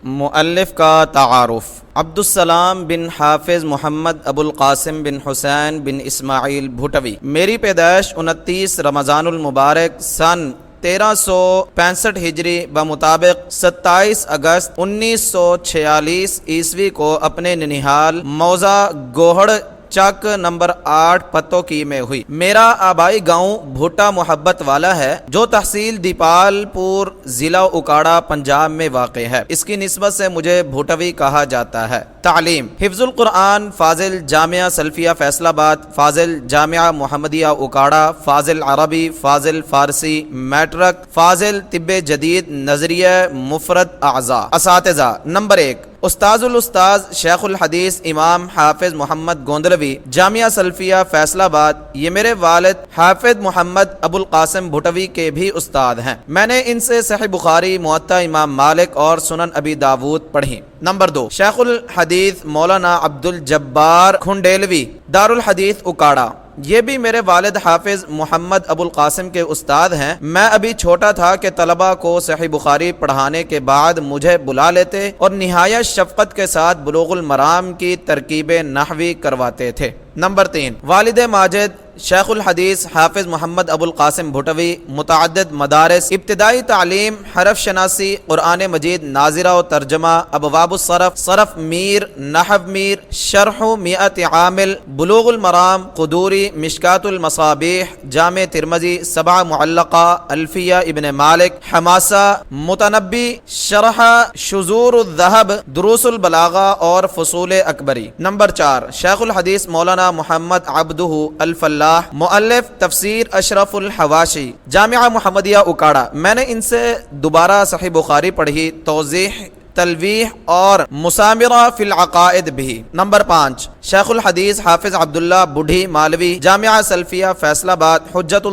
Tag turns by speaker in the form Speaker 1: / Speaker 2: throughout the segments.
Speaker 1: مؤلف کا تعارف۔ عبدالسلام بن حافظ محمد ابو القاسم بن حسین بن اسماعیل بھٹوی۔ میری پیدائش 29 رمضان المبارک سن 1365 ہجری بمطابق 27 اگست 1946 عیسوی کو اپنے ننیحال موضع گوہڑ چک نمبر 8 پتو کی میں ہوئی۔ میرا آبائی گاؤں بھوٹا محبت والا ہے جو تحصیل دیپال پور ضلع اکاڑا پنجاب میں واقع ہے۔ اس کی نسبت سے مجھے بھوٹوی کہا جاتا ہے۔ تعلیم: حفظ القرآن فاضل جامعہ سلفیہ فیصل آباد، فاضل جامعہ محمدیہ اکاڑا، فاضل عربی، فاضل فارسی، میٹرک، فاضل طب جدید، نظریہ مفرد اعضاء۔ اساتذہ: نمبر 1 استاذ الاستاذ شیخ الحدیث امام حافظ محمد گوندلوی، جامعہ سلفیہ فیصل آباد۔ یہ میرے والد حافظ محمد ابو القاسم بھٹوی کے بھی استاد ہیں۔ میں نے ان سے صحیح بخاری، موطا امام مالک اور سنن ابی داود پڑھی۔ نمبر 2 شیخ الحدیث مولانا عبد الجبار کھنڈیلوی، دار الحدیث اکاڑا۔ یہ بھی میرے والد حافظ محمد ابو القاسم کے استاد ہیں۔ میں ابھی چھوٹا تھا کہ طلبہ کو صحیح بخاری پڑھانے کے بعد مجھے بلا لیتے اور نہایت شفقت کے ساتھ بلوغ المرام کی ترکیب نحوی کرواتے تھے۔ نمبر 3 والد ماجد شیخ الحدیث حافظ محمد ابو القاسم بھٹوی، متعدد مدارس، ابتدائی تعلیم، حرف شناسی، قرآن مجید ناظرہ و ترجمہ، ابواب الصرف، صرف میر، نحو میر، شرح میعت عامل، بلوغ المرام، قدوری، مشکات المصابیح، جامع ترمذی، سبع معلقہ، الفیہ ابن مالک، حماسہ، متنبی، شرح شذور الذہب، دروس البلاغہ اور فصول اکبری۔ نمبر 4 شیخ الحدیث مولانا محمد عبدہ الفلاح، مؤلف تفسیر اشرف الحواشی، جامعہ محمدیہ اکاڑا۔ میں نے ان سے دوبارہ صحیح بخاری پڑھی، توضیح، تلویح اور مسامرہ فی العقائد بھی۔ نمبر 5 شیخ الحدیث حافظ عبداللہ بڈھی مالوی، جامعہ سلفیہ فیصل آباد، حجت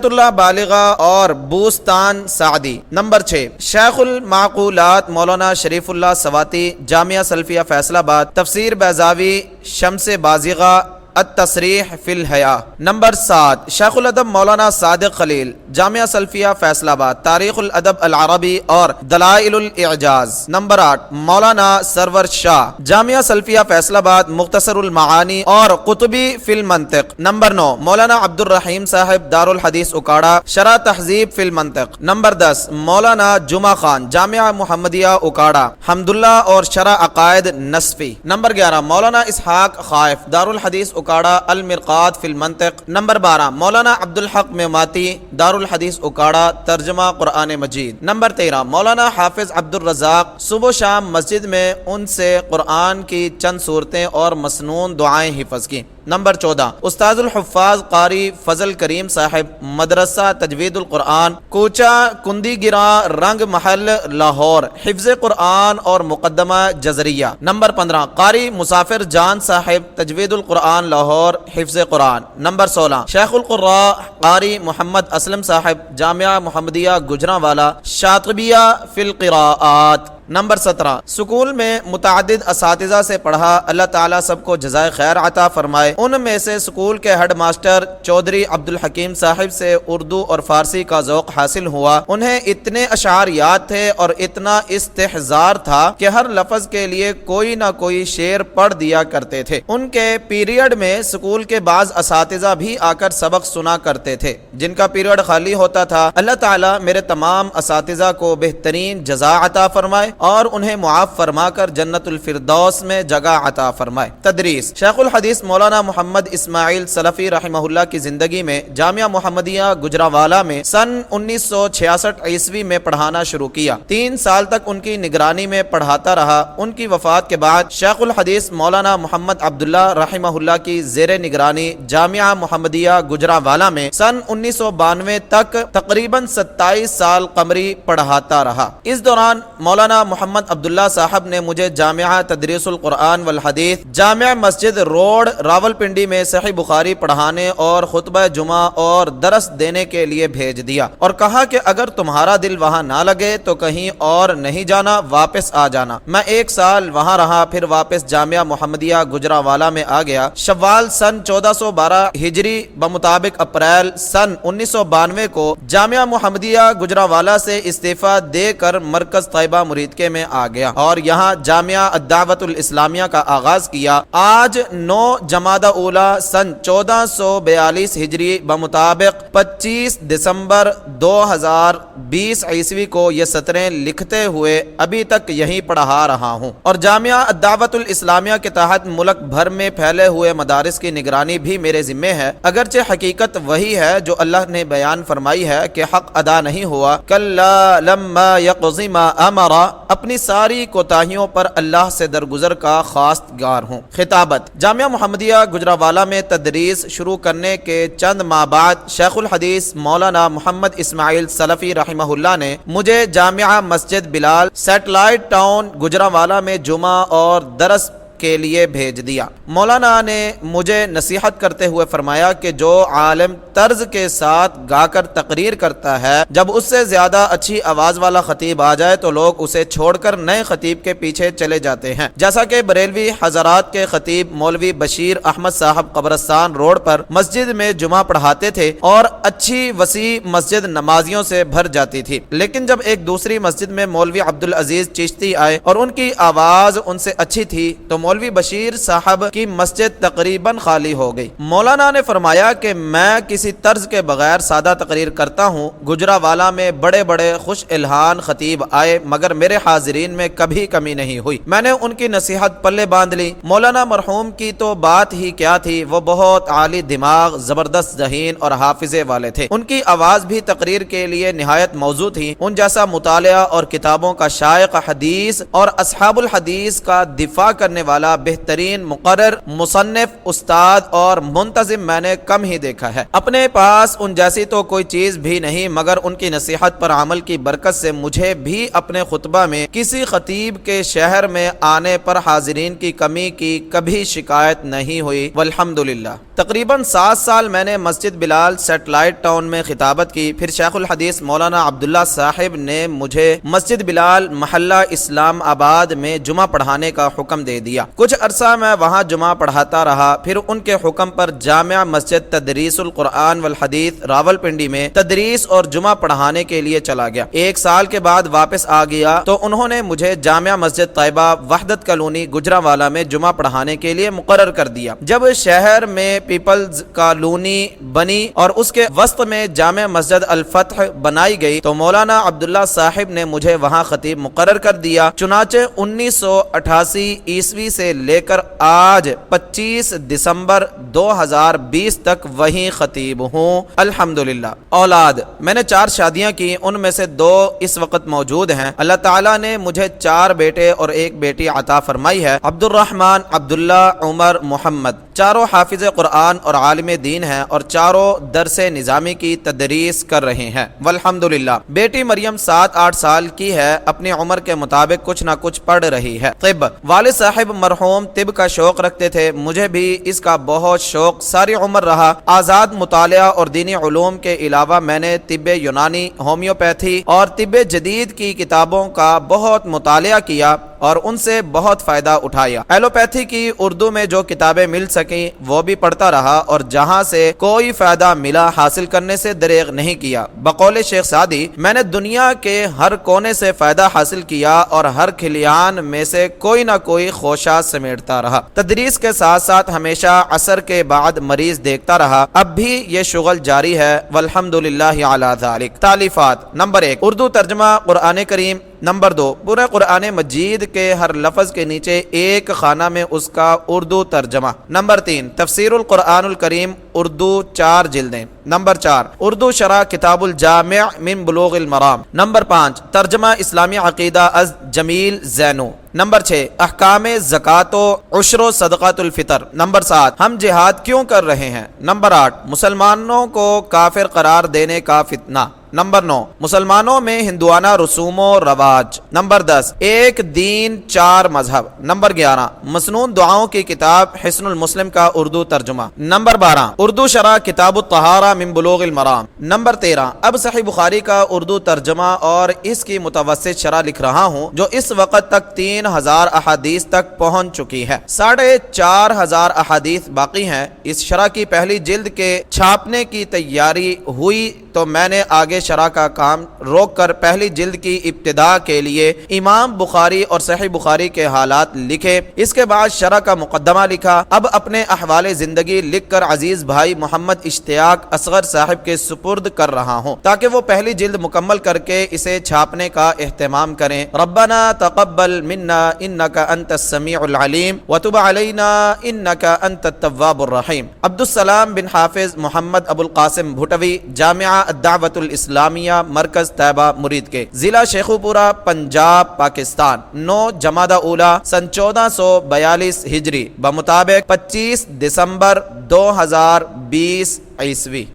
Speaker 1: اللہ بالغہ اور بوستان سعدی۔ نمبر 6 شیخ المعقولات مولانا شریف اللہ سواتی، جامعہ سلفیہ فیصل آباد، تفسیر بیضاوی، شمس بازغہ، التصریح فی الحیا۔ نمبر 7 شیخ الادب مولانا صادق خلیل، جامعہ سلفیہ فیصل آباد، تاریخ الادب العربی اور دلائل الاعجاز۔ نمبر 8 مولانا سرور شاہ، جامعہ سلفیہ فیصل آباد، مختصر المعانی اور قطبی فی المنطق۔ نمبر 9 مولانا عبد الرحیم صاحب، دار الحدیث اکاڑا، شرح تہذیب فی المنطق۔ نمبر 10 مولانا جمعہ خان، جامعہ محمدیہ اکاڑا، حمداللہ اور شرح عقائد نصفی۔ نمبر 11 مولانا اسحاق خائف، دار الحدیث اکاڑا، المرقات فی المنطق۔ نمبر 12 مولانا عبد الحق میماتی، دار الحدیث اکاڑا، ترجمہ قرآن مجید۔ نمبر 13 مولانا حافظ عبد الرزاق، صبح و شام مسجد میں ان سے قرآن کی چند صورتیں اور مسنون دعائیں حفظ کی۔ نمبر 14 استاذ الحفاظ قاری فضل کریم صاحب، مدرسہ تجوید القرآن، کوچہ کندی گراں رنگ محل لاہور، حفظ قرآن اور مقدمہ جزریہ۔ نمبر 15 قاری مسافر جان صاحب، تجوید القرآن لاہور، حفظ قرآن۔ نمبر 16 شیخ القراء قاری محمد اسلم صاحب، جامعہ محمدیہ گجرانوالہ، شاطبیہ فی القراءات۔ نمبر 17 سکول میں متعدد اساتذہ سے پڑھا، اللہ تعالیٰ سب کو جزائے خیر عطا فرمائے۔ ان میں سے سکول کے ہیڈ ماسٹر چودھری عبد الحکیم صاحب سے اردو اور فارسی کا ذوق حاصل ہوا۔ انہیں اتنے اشعار یاد تھے اور اتنا استحضار تھا کہ ہر لفظ کے لیے کوئی نہ کوئی شعر پڑھ دیا کرتے تھے۔ ان کے پیریڈ میں سکول کے بعض اساتذہ بھی آ کر سبق سنا کرتے تھے۔ جن کا پیریڈ خالی ہوتا تھا، اللہ تعالیٰ میرے تمام اساتذہ کو بہترین جزا عطا فرمائے اور انہیں معاف فرما کر جنت الفردوس میں جگہ عطا فرمائے۔ تدریس: شیخ الحدیث مولانا محمد اسماعیل سلفی رحمہ اللہ کی زندگی میں جامعہ محمدیہ گجرانوالہ میں سن 1966 عیسوی میں پڑھانا شروع کیا۔ 3 سال تک ان کی نگرانی میں پڑھاتا رہا۔ ان کی وفات کے بعد شیخ الحدیث مولانا محمد عبداللہ رحمہ اللہ کی زیر نگرانی جامعہ محمدیہ گجرانوالہ میں سن 1992 تک تقریباً 27 سال قمری پڑھاتا رہا۔ اس دوران مولانا محمد عبداللہ صاحب نے مجھے جامعہ تدریس القرآن والحدیث جامع مسجد روڈ راولپنڈی میں صحیح بخاری پڑھانے اور خطبہ جمعہ اور درس دینے کے لیے بھیج دیا اور کہا کہ اگر تمہارا دل وہاں نہ لگے تو کہیں اور نہیں جانا، واپس آ جانا۔ میں 1 سال وہاں رہا، پھر واپس جامعہ محمدیہ گجرانوالہ میں آ گیا۔ شوال سن 1412 ہجری بمطابق اپریل سن 1992 کو جامعہ محمدیہ گجرانوالہ سے استعفیٰ دے کر مرکز طیبہ مرید خطے میں آ گیا اور یہاں جامعہ الدعوت الاسلامیہ کا آغاز کیا۔ آج 9 جمادی اولی سن 1442 ہجری بمطابق 25 دسمبر 2020 عیسوی کو یہ سطریں لکھتے ہوئے ابھی تک یہیں پڑھا رہا ہوں، اور جامعہ الدعوت الاسلامیہ کے تحت ملک بھر میں پھیلے ہوئے مدارس کی نگرانی بھی میرے ذمے ہے۔ اگرچہ حقیقت وہی ہے جو اللہ نے بیان فرمائی ہے کہ حق ادا نہیں ہوا، کلا لما یقض ما امر، اپنی ساری کوتاہیوں پر اللہ سے درگزر کا خواستگار ہوں۔ خطابت: جامعہ محمدیہ گجرانوالہ میں تدریس شروع کرنے کے چند ماہ بعد شیخ الحدیث مولانا محمد اسماعیل سلفی رحمہ اللہ نے مجھے جامعہ مسجد بلال سیٹلائٹ ٹاؤن گجرانوالہ میں جمعہ اور درس کے لیے بھیج دیا۔ مولانا نے مجھے نصیحت کرتے ہوئے فرمایا کہ جو عالم طرز کے ساتھ گا کر تقریر کرتا ہے، جب اس سے زیادہ اچھی آواز والا خطیب آ جائے تو لوگ اسے چھوڑ کر نئے خطیب کے پیچھے چلے جاتے ہیں، جیسا کہ بریلوی حضرات کے خطیب مولوی بشیر احمد صاحب قبرستان روڈ پر مسجد میں جمعہ پڑھاتے تھے اور اچھی وسیع مسجد نمازیوں سے بھر جاتی تھی، لیکن جب ایک دوسری مسجد میں مولوی عبدالعزیز چشتی آئے اور ان کی آواز ان سے اچھی تھی تو مولوی بشیر صاحب کی مسجد تقریباً خالی ہو گئی۔ مولانا نے فرمایا کہ میں کسی طرز کے بغیر سادہ تقریر کرتا ہوں، گجرانوالہ میں بڑے بڑے خوش الہان خطیب آئے مگر میرے حاضرین میں کبھی کمی نہیں ہوئی۔ میں نے ان کی نصیحت پلے باندھ لی۔ مولانا مرحوم کی تو بات ہی کیا تھی، وہ بہت عالی دماغ، زبردست ذہین اور حافظے والے تھے۔ ان کی آواز بھی تقریر کے لیے نہایت موزوں تھی۔ ان جیسا مطالعہ اور کتابوں کا شائق، حدیث اور اصحاب الحدیث کا دفاع کرنے والا بہترین مقرر، مصنف، استاد اور منتظم میں نے کم ہی دیکھا ہے۔ اپنے پاس ان جیسی تو کوئی چیز بھی نہیں، مگر ان کی نصیحت پر عمل کی برکت سے مجھے بھی اپنے خطبہ میں کسی خطیب کے شہر میں آنے پر حاضرین کی کمی کی کبھی شکایت نہیں ہوئی، والحمدللہ۔ تقریباً 7 سال میں نے مسجد بلال سیٹلائٹ ٹاؤن میں خطابت کی، پھر شیخ الحدیث مولانا عبداللہ صاحب نے مجھے مسجد بلال محلہ اسلام آباد میں جمعہ پڑھانے کا حکم دے دیا۔ کچھ عرصہ میں وہاں جمعہ پڑھاتا رہا، پھر ان کے حکم پر جامعہ مسجد تدریس القرآن والحدیث راولپنڈی میں تدریس اور جمعہ پڑھانے کے لیے چلا گیا۔ 1 سال کے بعد واپس آ گیا تو انہوں نے مجھے جامعہ مسجد طیبہ وحدت کالونی گجرانوالہ میں جمعہ پڑھانے کے لیے مقرر کر دیا۔ جب شہر میں پیپلز کالونی بنی اور اس کے وسط میں جامع مسجد الفتح بنائی گئی تو مولانا عبداللہ صاحب نے مجھے وہاں خطیب مقرر کر دیا۔ چنانچہ 1988 عیسوی سے لے کر آج 25 دسمبر 2020 تک وہیں خطیب ہوں، الحمدللہ۔ اولاد: میں نے 4 شادیاں کی، ان میں سے 2 اس وقت موجود ہیں۔ اللہ تعالیٰ نے مجھے 4 بیٹے اور 1 بیٹی عطا فرمائی ہے، عبد الرحمن، عبداللہ، عمر، محمد۔ چاروں حافظ قرآن اور عالم دین ہیں اور چاروں درس نظامی کی تدریس کر رہے ہیں، والحمدللہ۔ بیٹی مریم 7-8 سال کی ہے، اپنی عمر کے مطابق کچھ نہ کچھ پڑھ رہی ہے۔ طب: والد صاحب مرحوم طب کا شوق رکھتے تھے، مجھے بھی اس کا بہت شوق ساری عمر رہا۔ آزاد مطالعہ اور دینی علوم کے علاوہ میں نے طب یونانی، ہومیوپیتھی اور طب جدید کی کتابوں کا بہت مطالعہ کیا اور ان سے بہت فائدہ اٹھایا۔ ایلوپیتھی کی اردو میں جو کتابیں مل سکیں وہ بھی پڑھتا رہا اور جہاں سے کوئی فائدہ ملا حاصل کرنے سے دریغ نہیں کیا۔ بقول شیخ سعدی: میں نے دنیا کے ہر کونے سے فائدہ حاصل کیا اور ہر کھلیان میں سے کوئی نہ کوئی خوشہ سمیٹتا رہا۔ تدریس کے ساتھ ساتھ ہمیشہ عصر کے بعد مریض دیکھتا رہا، اب بھی یہ شغل جاری ہے، والحمدللہ علی ذالک۔ تالیفات: نمبر 1 اردو ترجمہ قرآن کریم، نمبر 2 پورے قرآن مجید کے ہر لفظ کے نیچے ایک خانہ میں اس کا اردو ترجمہ، نمبر 3 تفسیر القرآن الکریم اردو 4 جلدیں، نمبر 4 اردو شرح کتاب الجامع من بلوغ المرام، نمبر 5 ترجمہ اسلامی عقیدہ از جمیل زینو، نمبر 6 احکام زکوٰۃ و عشر و صدقۃ الفطر، نمبر 7 ہم جہاد کیوں کر رہے ہیں، نمبر 8 مسلمانوں کو کافر قرار دینے کا فتنہ، نمبر 9 مسلمانوں میں ہندوانہ رسوم و رواج، نمبر 10 ایک دین 4 مذہب، نمبر 11 مسنون دعاؤں کی کتاب حسن المسلم کا اردو ترجمہ، نمبر 12 اردو شرح کتاب الطہارہ من بلوغ المرام، نمبر 13 اب صحیح بخاری کا اردو ترجمہ اور اس کی متوسط شرح لکھ رہا ہوں جو اس وقت تک 3000 احادیث تک پہنچ چکی ہے، 4500 احادیث باقی ہیں۔ اس شرح کی پہلی جلد کے چھاپنے کی تیاری ہوئی تو میں نے آگے شرح کا کام روک کر پہلی جلد کی ابتدا کے لیے امام بخاری اور صحیح بخاری کے حالات لکھے، اس کے بعد شرح کا مقدمہ لکھا۔ اب اپنے احوال زندگی لکھ کر عزیز بھائی محمد اشتیاق اصغر صاحب کے سپرد کر رہا ہوں تاکہ وہ پہلی جلد مکمل کر کے اسے چھاپنے کا اہتمام کریں۔ ربنا تقبل منا انک انت السمیع العلیم وتب علینا انک انت التواب الرحیم۔ عبدالسلام بن حافظ محمد ابو القاسم بھٹوی، جامعہ الدعوۃ الاسلامیہ، مرکز طیبہ مرید کے، ضلع شیخوپورہ، پنجاب، پاکستان۔ 9 جمادی اولی سن 1442 ہجری بمطابق 25 دسمبر 2020 عیسوی۔